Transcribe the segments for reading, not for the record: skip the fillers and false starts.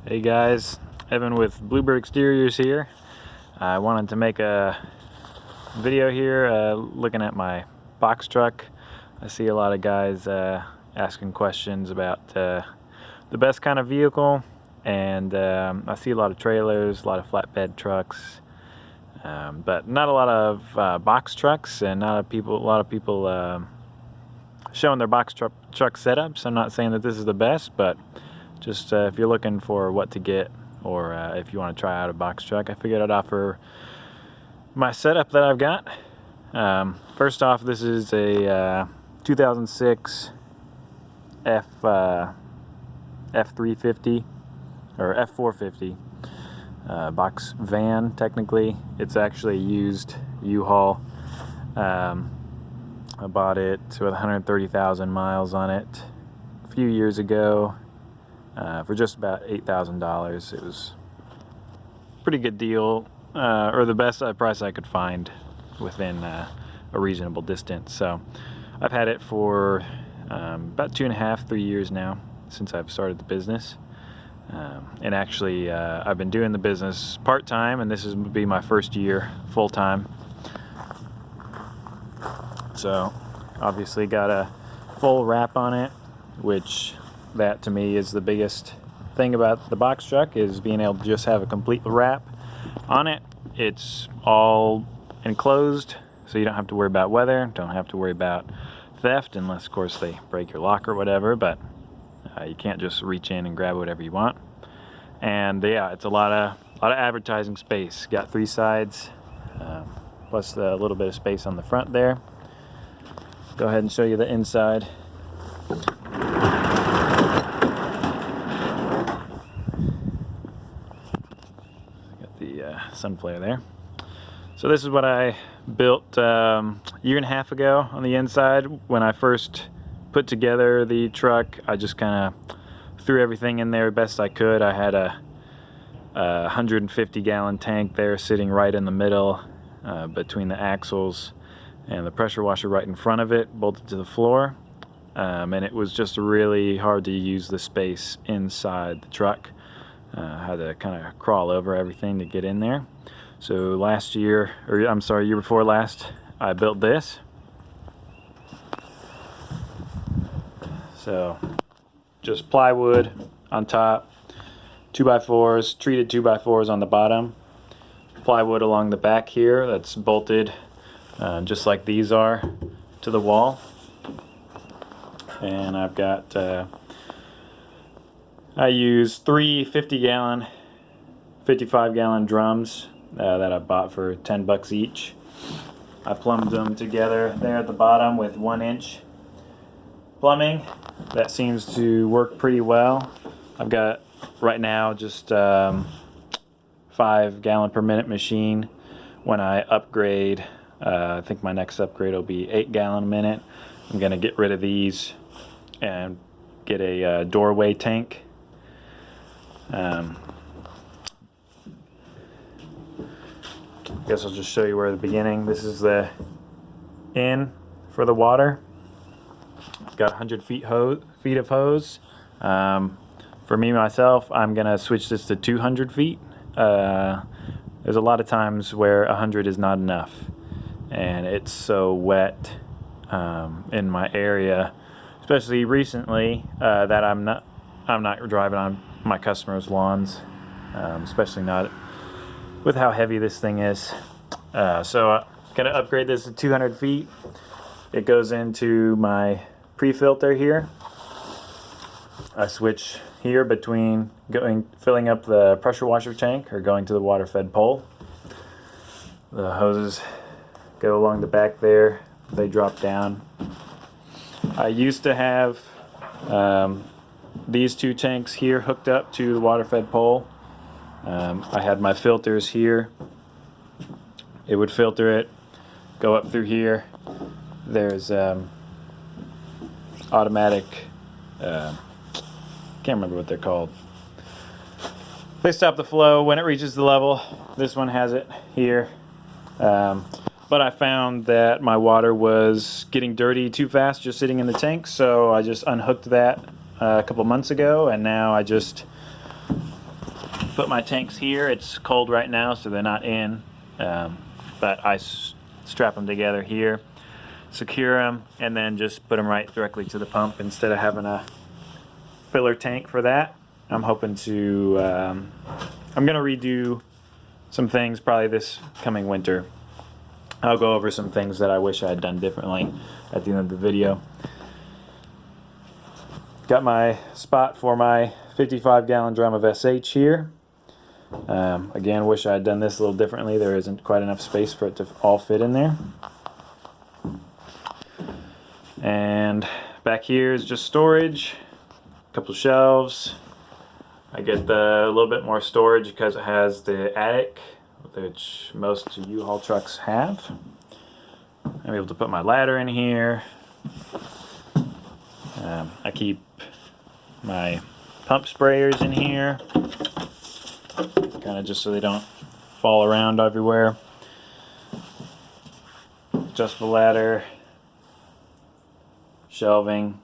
Hey guys, Evan with Bluebird Exteriors here. I wanted to make a video here looking at my box truck. I see a lot of guys asking questions about the best kind of vehicle, and I see a lot of trailers, a lot of flatbed trucks, but not a lot of box trucks, and a lot of people showing their box truck setups. I'm not saying that this is the best, but just if you're looking for what to get, or if you want to try out a box truck, I figured I'd offer my setup that I've got. First off, this is a 2006 F350 or F450 box van. Technically, it's actually a used U-Haul. I bought it with 130,000 miles on it a few years ago. For just about $8,000. It was a pretty good deal, or the best price I could find within a reasonable distance. So I've had it for about 2.5–3 years now since I've started the business. And actually I've been doing the business part-time, and this would be my first year full-time. So obviously got a full wrap on it, which that to me is the biggest thing about the box truck, is being able to just have a complete wrap on it. It's all enclosed, so you don't have to worry about weather, don't have to worry about theft, unless of course they break your lock or whatever, but you can't just reach in and grab whatever you want. And yeah, it's a lot of advertising space. Got 3 sides, plus a little bit of space on the front there. Go ahead and show you the inside. Sun flare there. So this is what I built a year and a half ago on the inside. When I first put together the truck, I just kind of threw everything in there best I could. I had a 150-gallon tank there sitting right in the middle between the axles, and the pressure washer right in front of it, bolted to the floor. And it was just really hard to use the space inside the truck. I had to kind of crawl over everything to get in there. So year before last, I built this. So just plywood on top, 2x4s, treated 2x4s on the bottom, plywood along the back here that's bolted just like these are to the wall. And I've got I use 3 50-gallon, 55-gallon drums that I bought for $10 each. I plumbed them together there at the bottom with 1-inch plumbing. That seems to work pretty well. I've got right now just 5-gallon per minute machine. When I upgrade, I think my next upgrade will be 8-gallon a minute. I'm going to get rid of these and get a doorway tank. I guess I'll just show you where the beginning. This is the in for the water. Got 100 feet of hose. For me myself, I'm gonna switch this to 200 feet. There's a lot of times where 100 is not enough, and it's so wet in my area, especially recently, that I'm not driving on my customers' lawns, especially not with how heavy this thing is. So I'm gonna upgrade this to 200 feet. It goes into my pre-filter here. I switch here between filling up the pressure washer tank or going to the water fed pole. The hoses go along the back there, they drop down. I used to have these 2 tanks here hooked up to the water fed pole. I had my filters here. It would filter it, go up through here. There's automatic, can't remember what they're called. They stop the flow when it reaches the level. This one has it here. But I found that my water was getting dirty too fast just sitting in the tank, so I just unhooked that a couple months ago, and now I just put my tanks here. It's cold right now, so they're not in, but I strap them together here, secure them, and then just put them right directly to the pump instead of having a filler tank for that. I'm hoping to, I'm going to redo some things probably this coming winter. I'll go over some things that I wish I had done differently at the end of the video. Got my spot for my 55-gallon drum of SH here. Again, wish I had done this a little differently. There isn't quite enough space for it to all fit in there. And back here is just storage, a couple shelves. I get a little bit more storage because it has the attic, which most U-Haul trucks have. I'm able to put my ladder in here. I keep my pump sprayers in here, kind of just so they don't fall around everywhere. Adjustable ladder, shelving.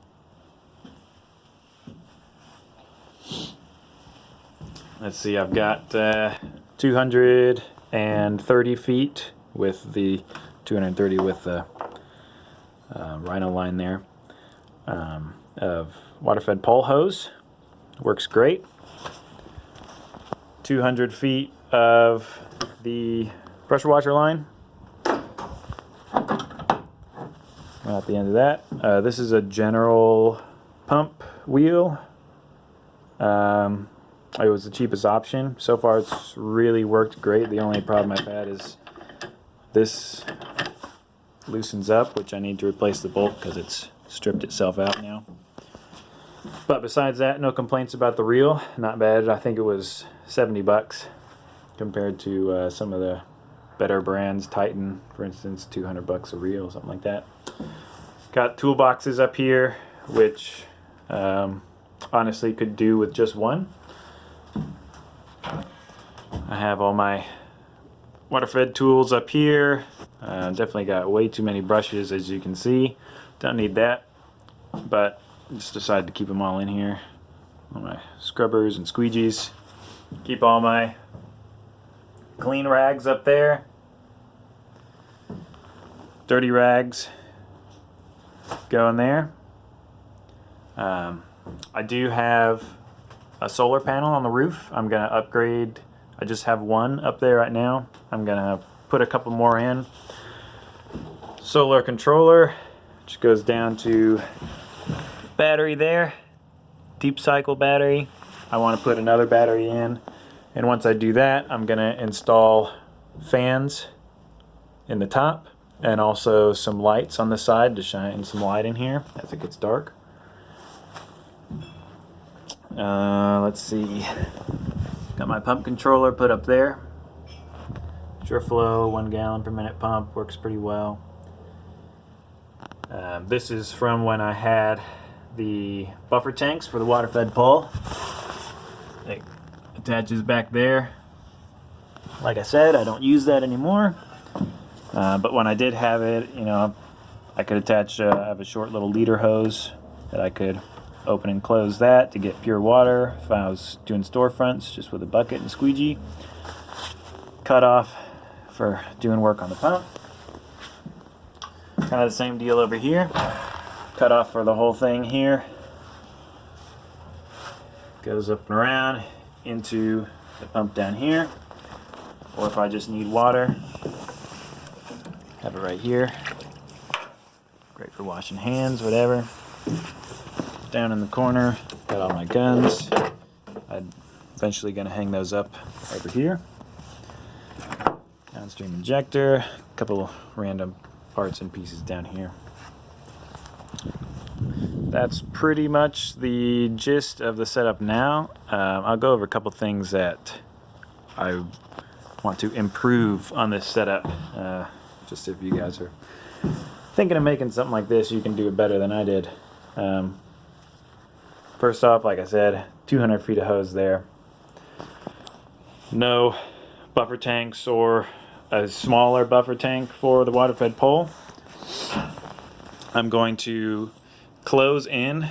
Let's see, I've got 230 feet with the 230 with the rhino line there of water-fed pole hose. Works great. 200 feet of the pressure washer line. We're at the end of that. This is a general pump wheel. It was the cheapest option. So far it's really worked great. The only problem I've had is this loosens up, which I need to replace the bolt because it's stripped itself out now. But besides that, no complaints about the reel. Not bad. I think it was 70 bucks compared to some of the better brands. Titan, for instance, 200 bucks a reel, something like that. Got toolboxes up here, which honestly could do with just one. I have all my water-fed tools up here. Definitely got way too many brushes, as you can see. Don't need that, but just decided to keep them all in here. All my scrubbers and squeegees. Keep all my clean rags up there. Dirty rags go in there. I do have a solar panel on the roof. I'm gonna upgrade. I just have one up there right now. I'm gonna put a couple more in. Solar controller, which goes down to battery there, deep cycle battery. I want to put another battery in, and once I do that, I'm gonna install fans in the top and also some lights on the side to shine some light in here as it gets dark. Let's see, got my pump controller put up there. SureFlow 1 gallon per minute pump, works pretty well. This is from when I had the buffer tanks for the water-fed pole. It attaches back there. Like I said, I don't use that anymore. But when I did have it, you know, I could attach, I have a short little leader hose that I could open and close that to get pure water if I was doing storefronts, just with a bucket and squeegee. Cut off for doing work on the pump. Kind of the same deal over here. Cut off for the whole thing here. Goes up and around into the pump down here. Or if I just need water, have it right here. Great for washing hands, whatever. Down in the corner, got all my guns. I'm eventually going to hang those up over here. Downstream injector, a couple random parts and pieces down here. That's pretty much the gist of the setup now. I'll go over a couple things that I want to improve on this setup. Just if you guys are thinking of making something like this, you can do it better than I did. First off, like I said, 200 feet of hose there. No buffer tanks or a smaller buffer tank for the water-fed pole. I'm going to close in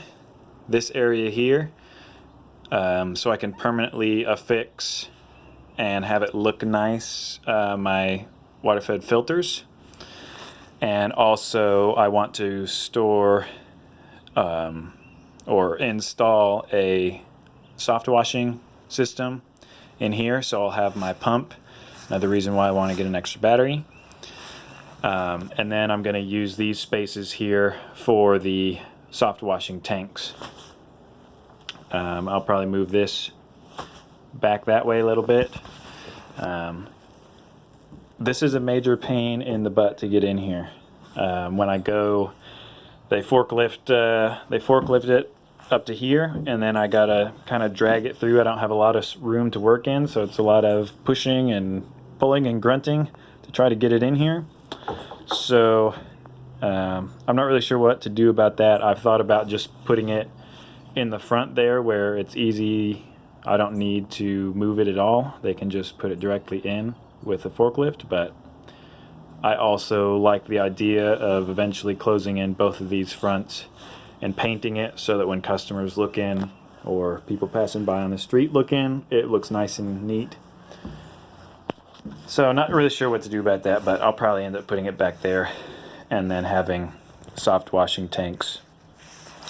this area here. so I can permanently affix and have it look nice my water-fed filters. And also I want to store or install a soft washing system in here, so I'll have my pump. Another reason why I want to get an extra battery. And then I'm going to use these spaces here for the soft washing tanks. I'll probably move this back that way a little bit. This is a major pain in the butt to get in here. When I go, they forklift it up to here, and then I gotta kind of drag it through. I don't have a lot of room to work in, so it's a lot of pushing and pulling and grunting to try to get it in here. So I'm not really sure what to do about that. I've thought about just putting it in the front there where it's easy. I don't need to move it at all. They can just put it directly in with a forklift, but I also like the idea of eventually closing in both of these fronts and painting it so that when customers look in or people passing by on the street look in, it looks nice and neat. So not really sure what to do about that, but I'll probably end up putting it back there and then having soft washing tanks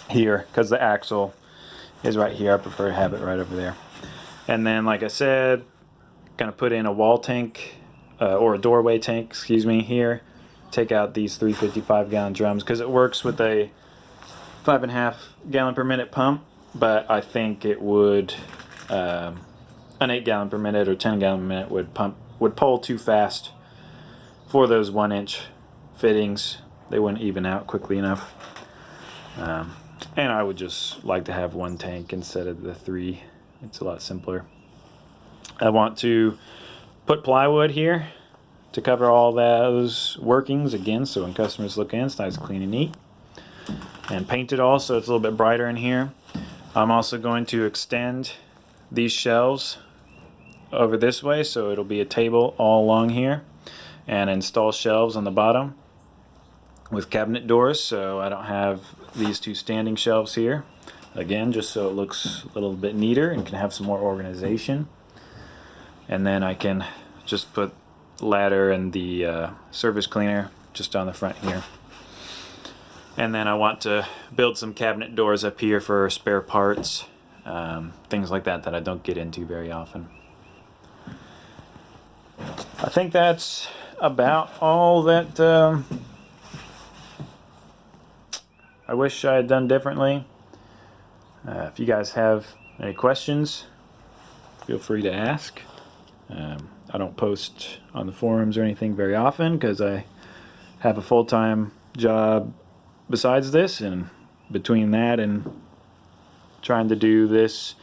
here, because the axle is right here. I prefer to have it right over there. And then, like I said, gonna put in a wall tank or a doorway tank, excuse me, here. Take out these 355-gallon drums because it works with a 5.5 gallon per minute pump, but I think it would an 8 gallon per minute or 10 gallon per minute would pull too fast for those 1-inch fittings. They wouldn't even out quickly enough. And I would just like to have one tank instead of the 3. It's a lot simpler. I want to put plywood here to cover all those workings again, so when customers look in, it's nice, clean, and neat. And paint it all so it's a little bit brighter in here. I'm also going to extend these shelves over this way, so it'll be a table all along here, and install shelves on the bottom with cabinet doors, so I don't have these 2 standing shelves here. Again, just so it looks a little bit neater and can have some more organization. And then I can just put ladder and the surface cleaner just on the front here. And then I want to build some cabinet doors up here for spare parts, things like that that I don't get into very often. I think that's about all that I wish I had done differently. If you guys have any questions, feel free to ask. I don't post on the forums or anything very often because I have a full-time job besides this, and between that and trying to do this,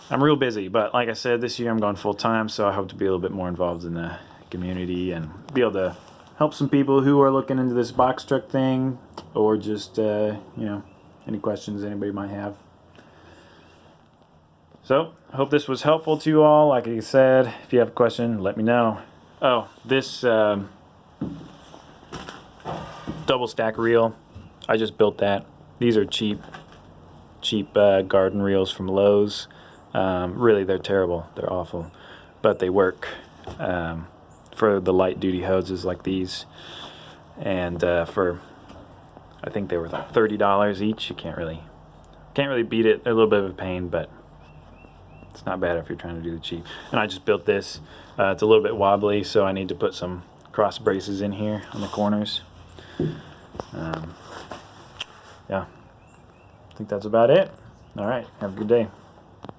I'm real busy. But like I said, this year I'm going full-time, so I hope to be a little bit more involved in the community and be able to help some people who are looking into this box truck thing, or just any questions anybody might have. So, I hope this was helpful to you all. Like I said, if you have a question, let me know. Oh, this double stack reel, I just built that. These are cheap garden reels from Lowe's. Really, they're terrible. They're awful. But they work for the light duty hoses like these. And for, I think they were like $30 each. You can't really beat it. They're a little bit of a pain, but it's not bad if you're trying to do the cheap. And I just built this. It's a little bit wobbly, so I need to put some cross braces in here on the corners. Yeah, I think that's about it. All right, have a good day.